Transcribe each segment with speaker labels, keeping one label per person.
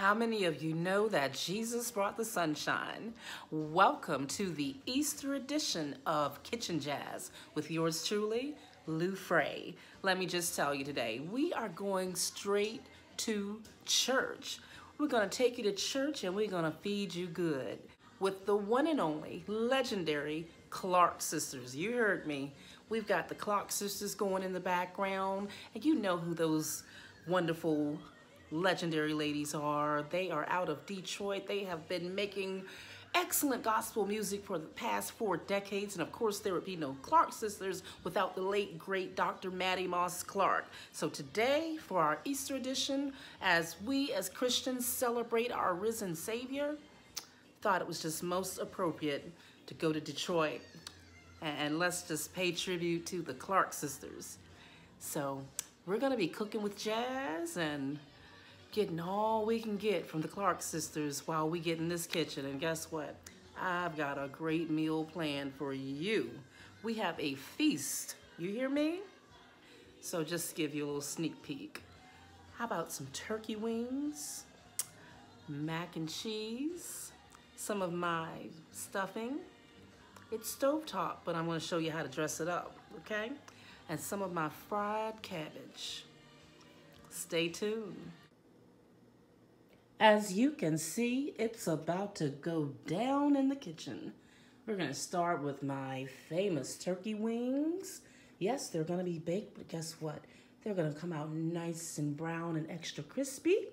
Speaker 1: How many of you know that Jesus brought the sunshine? Welcome to the Easter edition of Kitchen Jazz with yours truly, Luefras. Let me just tell you today, we are going straight to church. We're going to take you to church and we're going to feed you good with the one and only legendary Clark sisters. You heard me. We've got the Clark sisters going in the background, and you know who those wonderful legendary ladies are. They are out of Detroit. They have been making excellent gospel music for the past 4 decades, and of course there would be no Clark sisters without the late great Dr. Mattie Moss Clark. So today, for our Easter edition, as we as Christians celebrate our risen Savior, thought it was just most appropriate to go to Detroit and let's just pay tribute to the Clark sisters. So we're gonna be cooking with jazz and getting all we can get from the Clark sisters while we get in this kitchen. And guess what? I've got a great meal planned for you. We have a feast, you hear me? So just to give you a little sneak peek. How about some turkey wings, mac and cheese, some of my stuffing. It's stovetop, but I'm gonna show you how to dress it up, okay? And some of my fried cabbage. Stay tuned. As you can see, it's about to go down in the kitchen. We're gonna start with my famous turkey wings. Yes, they're gonna be baked, but guess what? They're gonna come out nice and brown and extra crispy.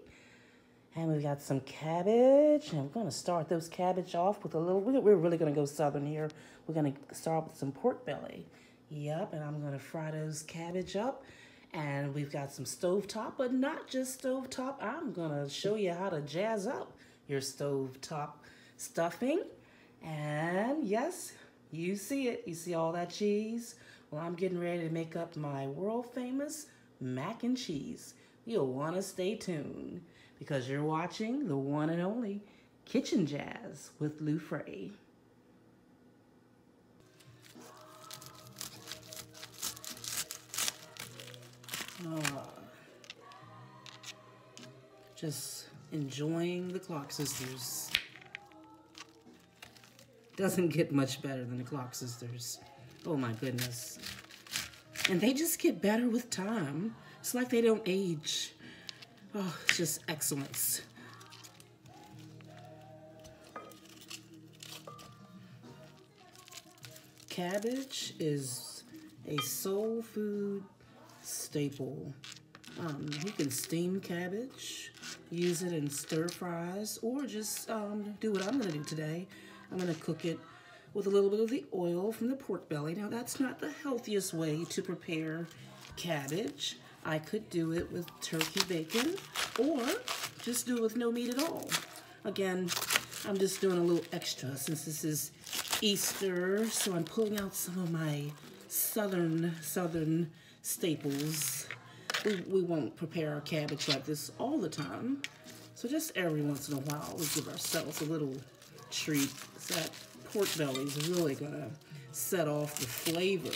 Speaker 1: And we've got some cabbage, and we're gonna start those cabbage off with a little, we're really gonna go southern here. We're gonna start with some pork belly. Yep, and I'm gonna fry those cabbage up. And we've got some stovetop, but not just stovetop. I'm gonna show you how to jazz up your stovetop stuffing. And yes, you see it. You see all that cheese? Well, I'm getting ready to make up my world famous mac and cheese. You'll wanna stay tuned because you're watching the one and only Kitchen Jazz with Luefras. Just enjoying the Clark sisters. Doesn't get much better than the Clark sisters. Oh my goodness. And they just get better with time. It's like they don't age. Oh, it's just excellence. Cabbage is a soul food staple. You can steam cabbage, use it in stir fries, or just do what I'm gonna do today. I'm gonna cook it with a little bit of the oil from the pork belly. Now that's not the healthiest way to prepare cabbage. I could do it with turkey bacon, or just do it with no meat at all. Again, I'm just doing a little extra since this is Easter, so I'm pulling out some of my southern staples. We won't prepare our cabbage like this all the time. So just every once in a while, we give ourselves a little treat. So that pork belly is really gonna set off the flavor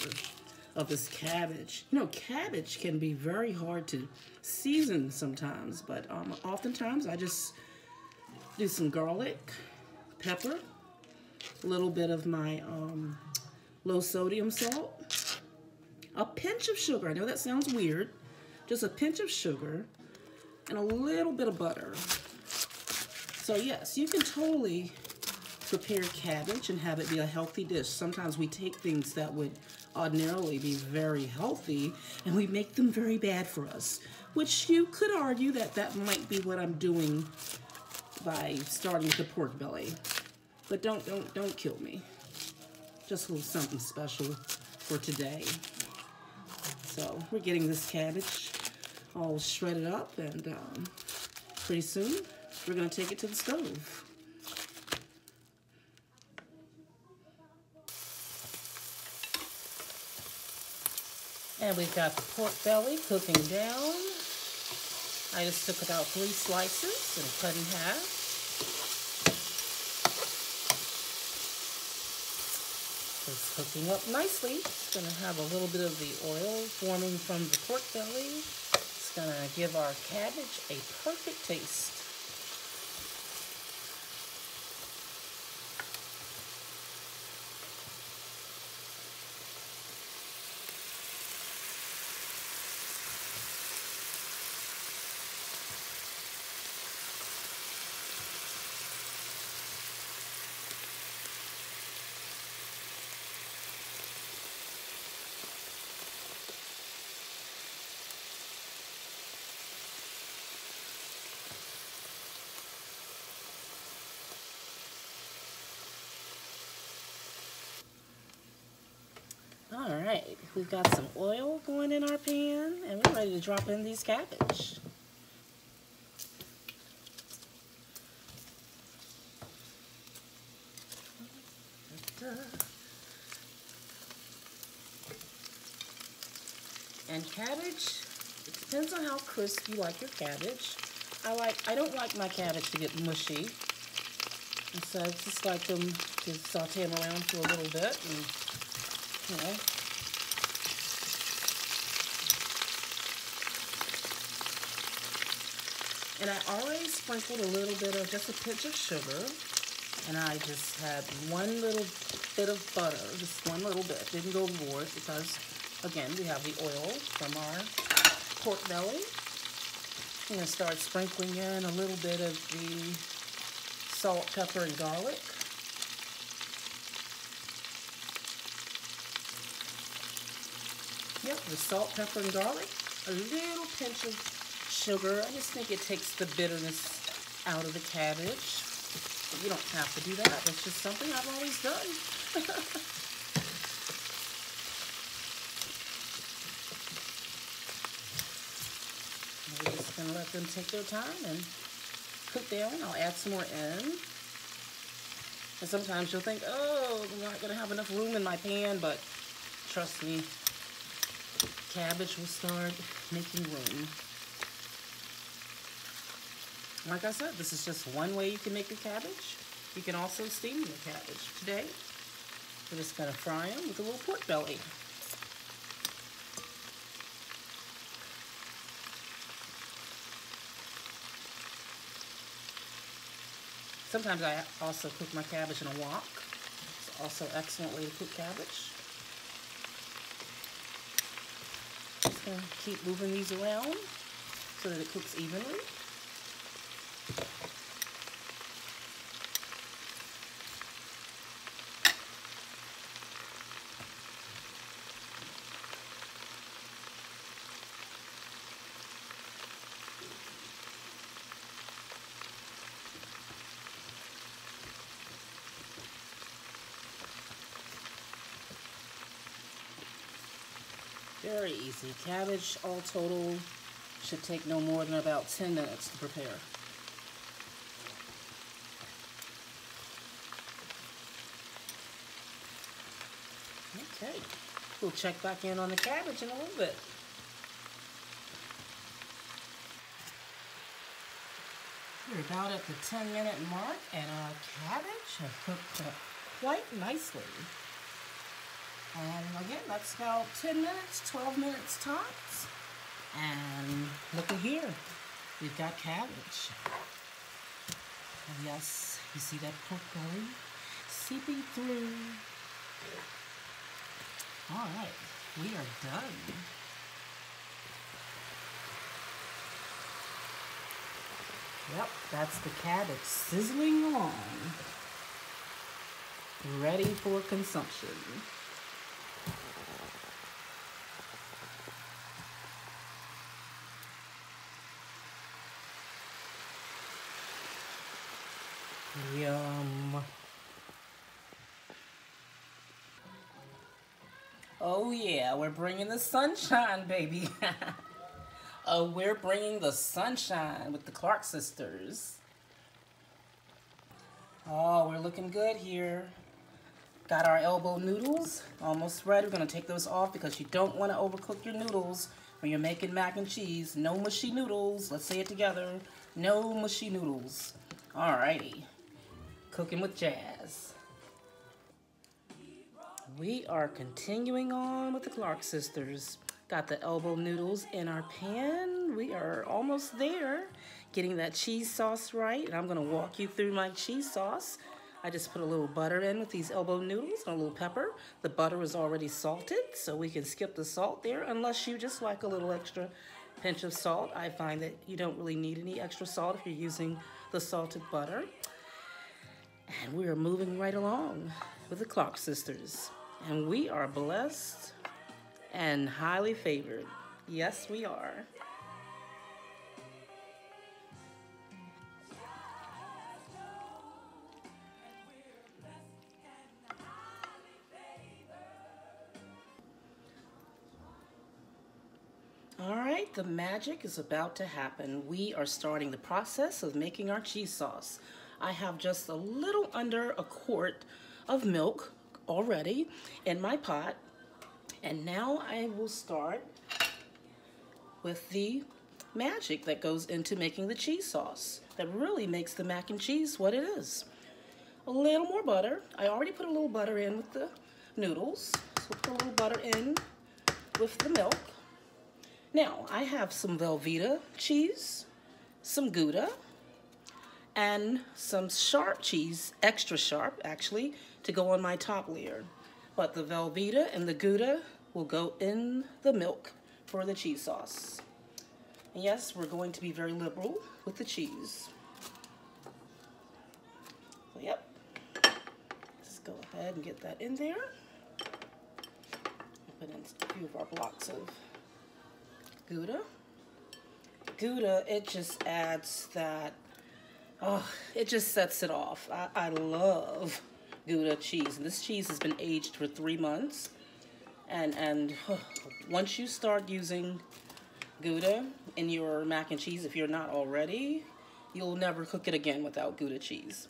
Speaker 1: of this cabbage. You know, cabbage can be very hard to season sometimes, but oftentimes I just do some garlic, pepper, a little bit of my low sodium salt, a pinch of sugar. I know that sounds weird. Just a pinch of sugar and a little bit of butter. So yes, you can totally prepare cabbage and have it be a healthy dish. Sometimes we take things that would ordinarily be very healthy and we make them very bad for us, which you could argue that that might be what I'm doing by starting with the pork belly. But don't kill me. Just a little something special for today. So we're getting this cabbage all shredded up, and pretty soon we're gonna take it to the stove. And we've got the pork belly cooking down. I just took about 3 slices and cut in half. It's cooking up nicely. It's gonna have a little bit of the oil forming from the pork belly. It's gonna give our cabbage a perfect taste. right, we've got some oil going in our pan, and we're ready to drop in these cabbage. And cabbage, it depends on how crisp you like your cabbage. I don't like my cabbage to get mushy. And so I just like them to saute them around for a little bit, and you know. And I already sprinkled a little bit of just a pinch of sugar, and I just had one little bit of butter, just one little bit. Didn't go overboard because, again, we have the oil from our pork belly. I'm going to start sprinkling in a little bit of the salt, pepper, and garlic. Yep, the salt, pepper, and garlic. A little pinch of sugar. I just think it takes the bitterness out of the cabbage. But you don't have to do that. That's just something I've always done. We're just going to let them take their time and cook down. I'll add some more in. And sometimes you'll think, oh, I'm not going to have enough room in my pan, but trust me, cabbage will start making room. Like I said, this is just one way you can make your cabbage. You can also steam your cabbage. Today, we're just going to fry them with a little pork belly. Sometimes I also cook my cabbage in a wok. It's also an excellent way to cook cabbage. Just going to keep moving these around so that it cooks evenly. Very easy. Cabbage, all total, should take no more than about 10 minutes to prepare. Okay, we'll check back in on the cabbage in a little bit. We're about at the 10-minute mark, and our cabbage has cooked up quite nicely. And again, that's about 10 minutes, 12 minutes tops. And look at here, we've got cabbage. And yes, you see that pork belly seeping through. All right, we are done. Yep, that's the cabbage sizzling along, ready for consumption. Yum. Oh yeah, we're bringing the sunshine, baby. Oh, we're bringing the sunshine with the Clark sisters. Oh, we're looking good here. Got our elbow noodles almost ready. We're gonna take those off because you don't want to overcook your noodles when you're making mac and cheese. No mushy noodles. Let's say it together. No mushy noodles. Alrighty. Cooking with jazz. We are continuing on with the Clark sisters. Got the elbow noodles in our pan. We are almost there, getting that cheese sauce right. And I'm gonna walk you through my cheese sauce. I just put a little butter in with these elbow noodles and a little pepper. The butter is already salted, so we can skip the salt there unless you just like a little extra pinch of salt. I find that you don't really need any extra salt if you're using the salted butter. And we are moving right along with the Clark sisters. And we are blessed and highly favored. Yes, we are. All right, the magic is about to happen. We are starting the process of making our cheese sauce. I have just a little under a quart of milk already in my pot. And now I will start with the magic that goes into making the cheese sauce that really makes the mac and cheese what it is. A little more butter. I already put a little butter in with the noodles. So put a little butter in with the milk. Now, I have some Velveeta cheese, some Gouda, and some sharp cheese, extra sharp actually, to go on my top layer. But the Velveeta and the Gouda will go in the milk for the cheese sauce. And yes, we're going to be very liberal with the cheese. So, yep. Let's go ahead and get that in there. Put in a few of our blocks of Gouda. Gouda, it just adds that, it just sets it off. I love Gouda cheese. And this cheese has been aged for 3 months. And once you start using Gouda in your mac and cheese, if you're not already, you'll never cook it again without Gouda cheese.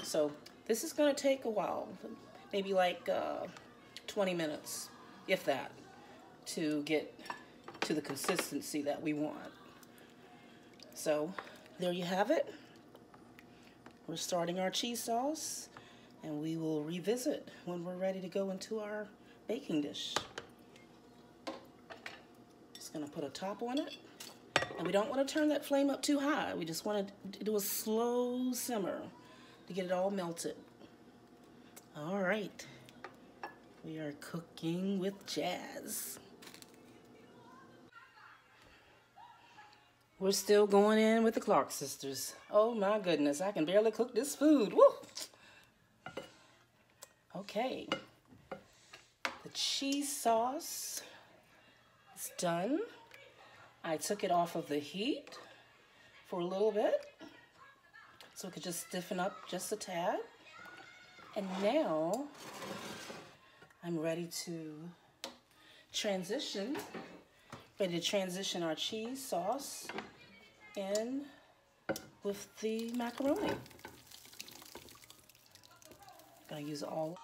Speaker 1: So this is going to take a while, maybe like 20 minutes, if that, to get to the consistency that we want. So there you have it. We're starting our cheese sauce, and we will revisit when we're ready to go into our baking dish. Just gonna put a top on it, and we don't want to turn that flame up too high. We just want to do a slow simmer to get it all melted. All right, we are cooking with jazz. We're still going in with the Clark sisters. Oh my goodness, I can barely cook this food. Woo! Okay, the cheese sauce is done. I took it off of the heat for a little bit so it could just stiffen up just a tad. And now I'm ready to transition our cheese sauce in with the macaroni. Gonna use all.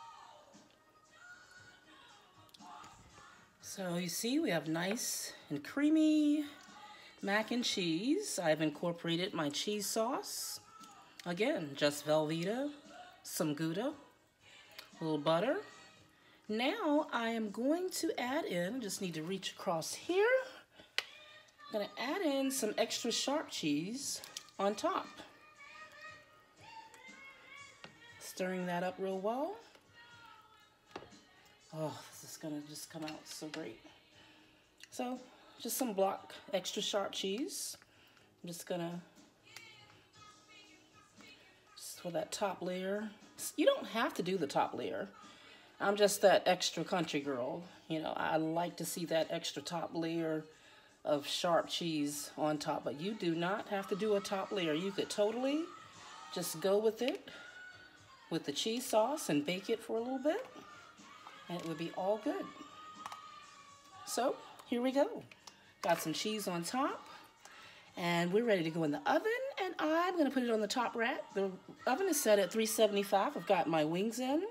Speaker 1: So you see, we have nice and creamy mac and cheese. I've incorporated my cheese sauce. Again, just Velveeta, some Gouda, a little butter. Now I am going to add in, just need to reach across here. I'm gonna add in some extra sharp cheese on top. Stirring that up real well. Oh, this is gonna just come out so great. So, just some block extra sharp cheese. I'm just gonna, just for that top layer. You don't have to do the top layer. I'm just that extra country girl. You know, I like to see that extra top layer of sharp cheese on top, but you do not have to do a top layer. You could totally just go with it, with the cheese sauce, and bake it for a little bit, and it would be all good. So, here we go. Got some cheese on top, and we're ready to go in the oven, and I'm gonna put it on the top rack. The oven is set at 375. I've got my wings in.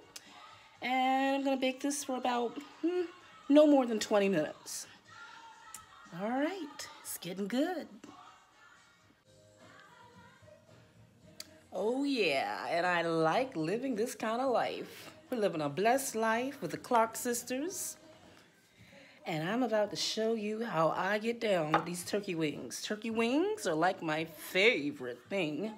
Speaker 1: And I'm gonna bake this for about no more than 20 minutes. All right, it's getting good. Oh yeah, and I like living this kind of life. We're living a blessed life with the Clark sisters. And I'm about to show you how I get down with these turkey wings. Turkey wings are like my favorite thing.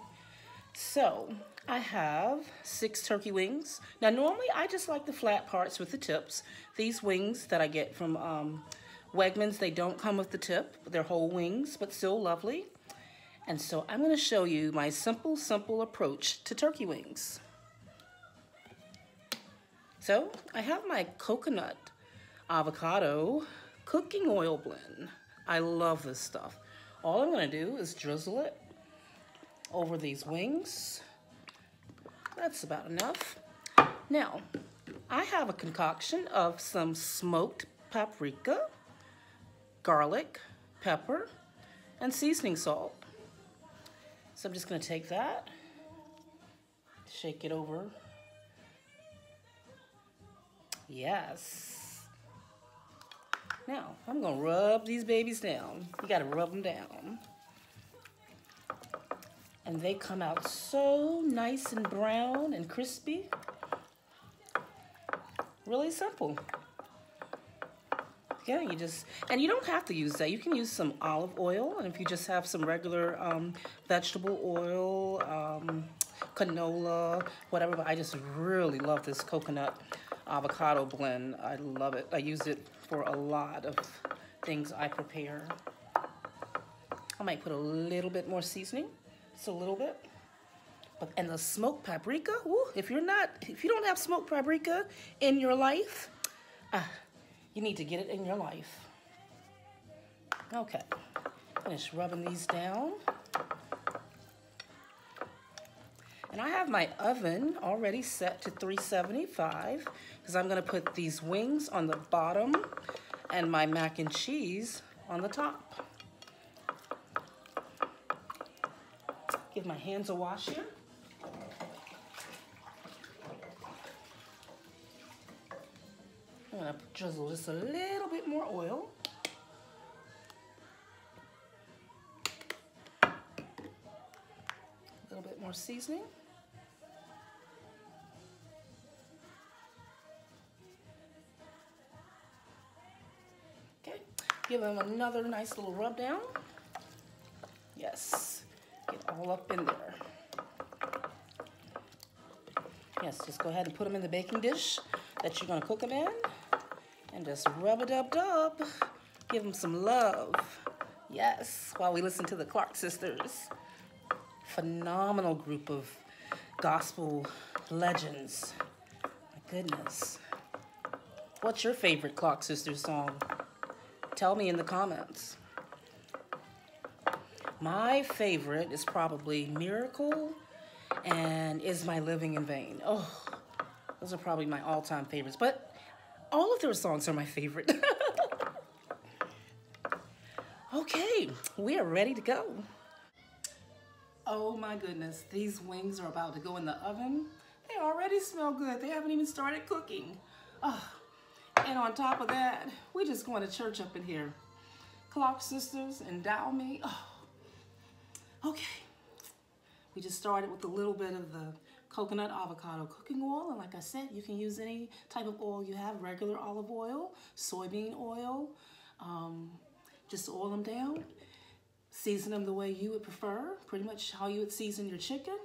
Speaker 1: So, I have 6 turkey wings. Now, normally I just like the flat parts with the tips. These wings that I get from Wegmans, they don't come with the tip. They're whole wings, but still lovely. And so I'm going to show you my simple approach to turkey wings. So, I have my coconut avocado cooking oil blend. I love this stuff. All I'm going to do is drizzle it over these wings. That's about enough. Now, I have a concoction of some smoked paprika, garlic, pepper, and seasoning salt. So I'm just gonna take that, shake it over. Yes. Now, I'm gonna rub these babies down. You gotta rub them down. And they come out so nice and brown and crispy. Really simple. Yeah, and you don't have to use that. You can use some olive oil, and if you just have some regular vegetable oil, canola, whatever, but I just really love this coconut avocado blend. I love it. I use it for a lot of things I prepare. I might put a little bit more seasoning, just a little bit. And the smoked paprika, ooh, if you don't have smoked paprika in your life, you need to get it in your life. Okay, finish rubbing these down. And I have my oven already set to 375 because I'm gonna put these wings on the bottom and my mac and cheese on the top. Give my hands a wash here. I'm gonna drizzle just a little bit more oil. A little bit more seasoning. Okay, give them another nice little rub down. Yes, get all up in there. Yes, just go ahead and put them in the baking dish that you're gonna cook them in. And just rub-a-dub-dub. Give them some love. Yes, while we listen to the Clark sisters. Phenomenal group of gospel legends. My goodness. What's your favorite Clark sisters song? Tell me in the comments. My favorite is probably Miracle and Is My Living in Vain. Oh, those are probably my all-time favorites. But all of their songs are my favorite. Okay, we are ready to go. Oh my goodness, these wings are about to go in the oven. They already smell good. They haven't even started cooking. Oh, and on top of that, we're just going to church up in here. Clark sisters, endow me. Oh, okay. We just started with a little bit of the coconut avocado cooking oil, and like I said, you can use any type of oil you have, regular olive oil, soybean oil, just oil them down, season them the way you would prefer, pretty much how you would season your chicken.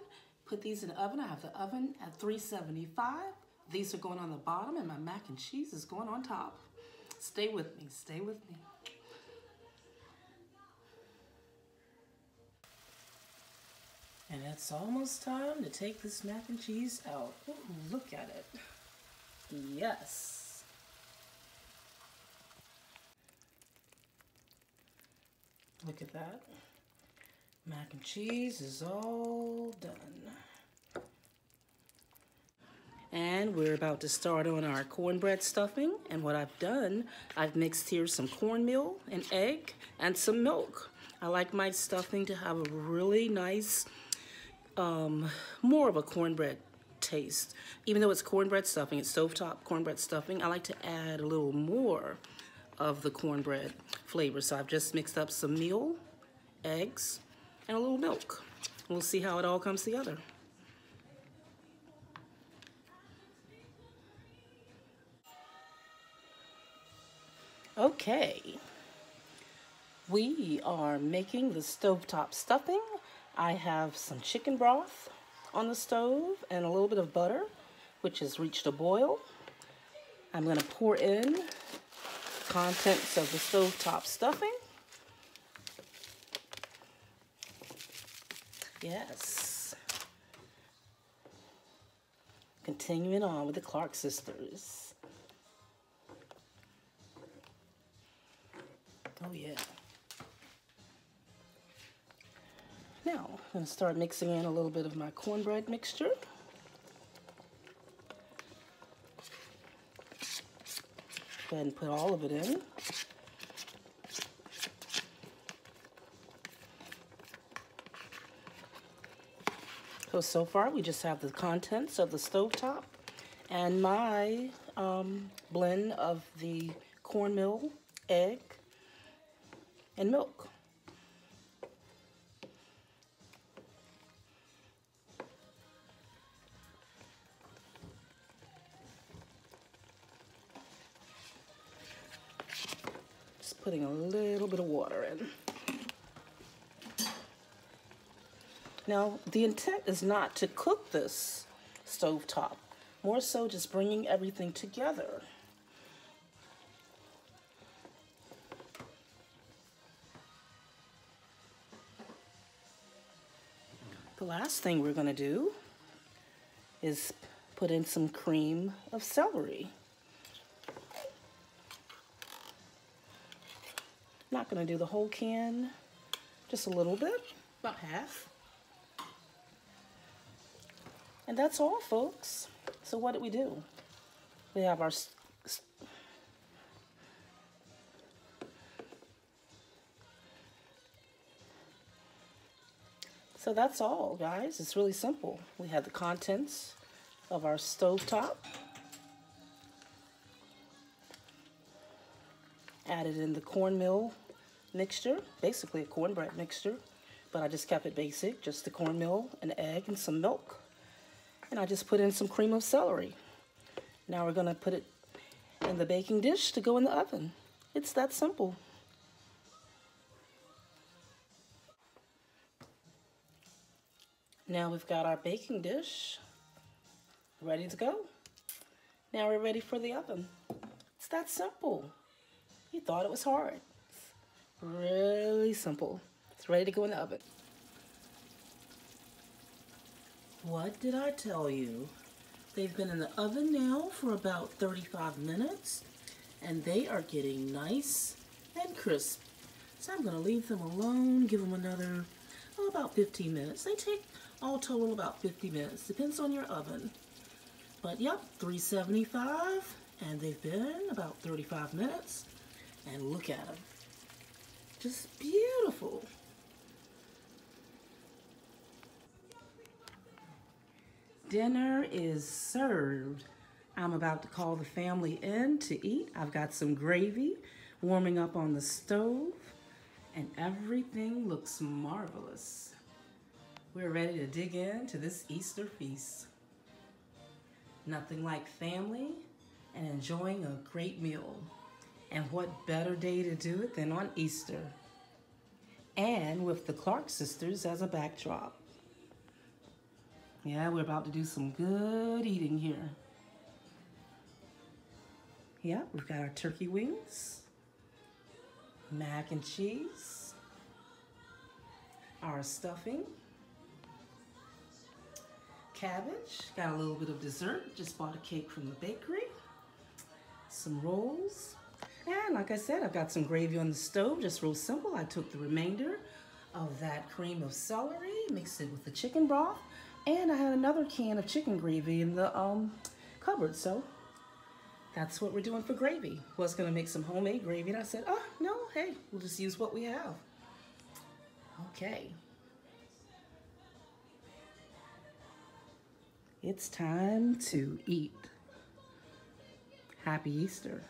Speaker 1: Put these in the oven. I have the oven at 375. These are going on the bottom, and my mac and cheese is going on top. Stay with me, stay with me. And it's almost time to take this mac and cheese out. Ooh, look at it. Yes. Look at that. Mac and cheese is all done. And we're about to start on our cornbread stuffing. And what I've done, I've mixed here some cornmeal, an egg, and some milk. I like my stuffing to have a really nice, more of a cornbread taste. Even though it's cornbread stuffing, it's stovetop cornbread stuffing, I like to add a little more of the cornbread flavor. So I've just mixed up some meal, eggs, and a little milk. We'll see how it all comes together. Okay, we are making the stovetop stuffing. I have some chicken broth on the stove and a little bit of butter, which has reached a boil. I'm going to pour in contents of the stovetop stuffing. Yes. Continuing on with the Clark sisters. Oh yeah. Now, I'm going to start mixing in a little bit of my cornbread mixture. Go ahead and put all of it in. So far we just have the contents of the stovetop and my blend of the cornmeal, egg, and milk. Just putting a little bit of water in. Now, the intent is not to cook this stovetop, more so just bringing everything together. The last thing we're going to do is put in some cream of celery. Not going to do the whole can, just a little bit, about half. And that's all, folks. So what did we do? We have our So that's all, guys. It's really simple. We have the contents of our stovetop. Added in the cornmeal mixture, basically a cornbread mixture, but I just kept it basic, just the cornmeal, an egg, and some milk. And I just put in some cream of celery. Now we're gonna put it in the baking dish to go in the oven. It's that simple. Now we've got our baking dish ready to go. Now we're ready for the oven. It's that simple. You thought it was hard. It's really simple. It's ready to go in the oven. What did I tell you? They've been in the oven now for about 35 minutes and they are getting nice and crisp. So I'm gonna leave them alone, give them another, about 15 minutes. They take all total about 50 minutes, depends on your oven. But yep, 375, and they've been about 35 minutes. And look at them, just beautiful. Dinner is served. I'm about to call the family in to eat. I've got some gravy warming up on the stove, and everything looks marvelous. We're ready to dig into this Easter feast. Nothing like family and enjoying a great meal. And what better day to do it than on Easter? And with the Clark sisters as a backdrop. Yeah, we're about to do some good eating here. Yeah, we've got our turkey wings, mac and cheese, our stuffing, cabbage, got a little bit of dessert, just bought a cake from the bakery, some rolls, and like I said, I've got some gravy on the stove, just real simple. I took the remainder of that cream of celery, mixed it with the chicken broth, and I had another can of chicken gravy in the cupboard, so that's what we're doing for gravy. Was gonna make some homemade gravy, and I said, oh, no, hey, we'll just use what we have. Okay. It's time to eat. Happy Easter.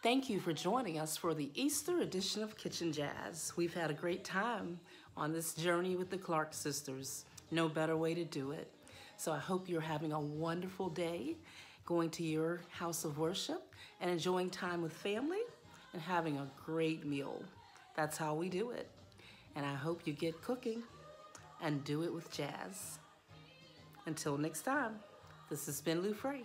Speaker 1: Thank you for joining us for the Easter edition of Kitchen Jazz. We've had a great time on this journey with the Clark sisters. No better way to do it. So I hope you're having a wonderful day, going to your house of worship and enjoying time with family and having a great meal. That's how we do it. And I hope you get cooking and do it with jazz. Until next time, this has been Luefras.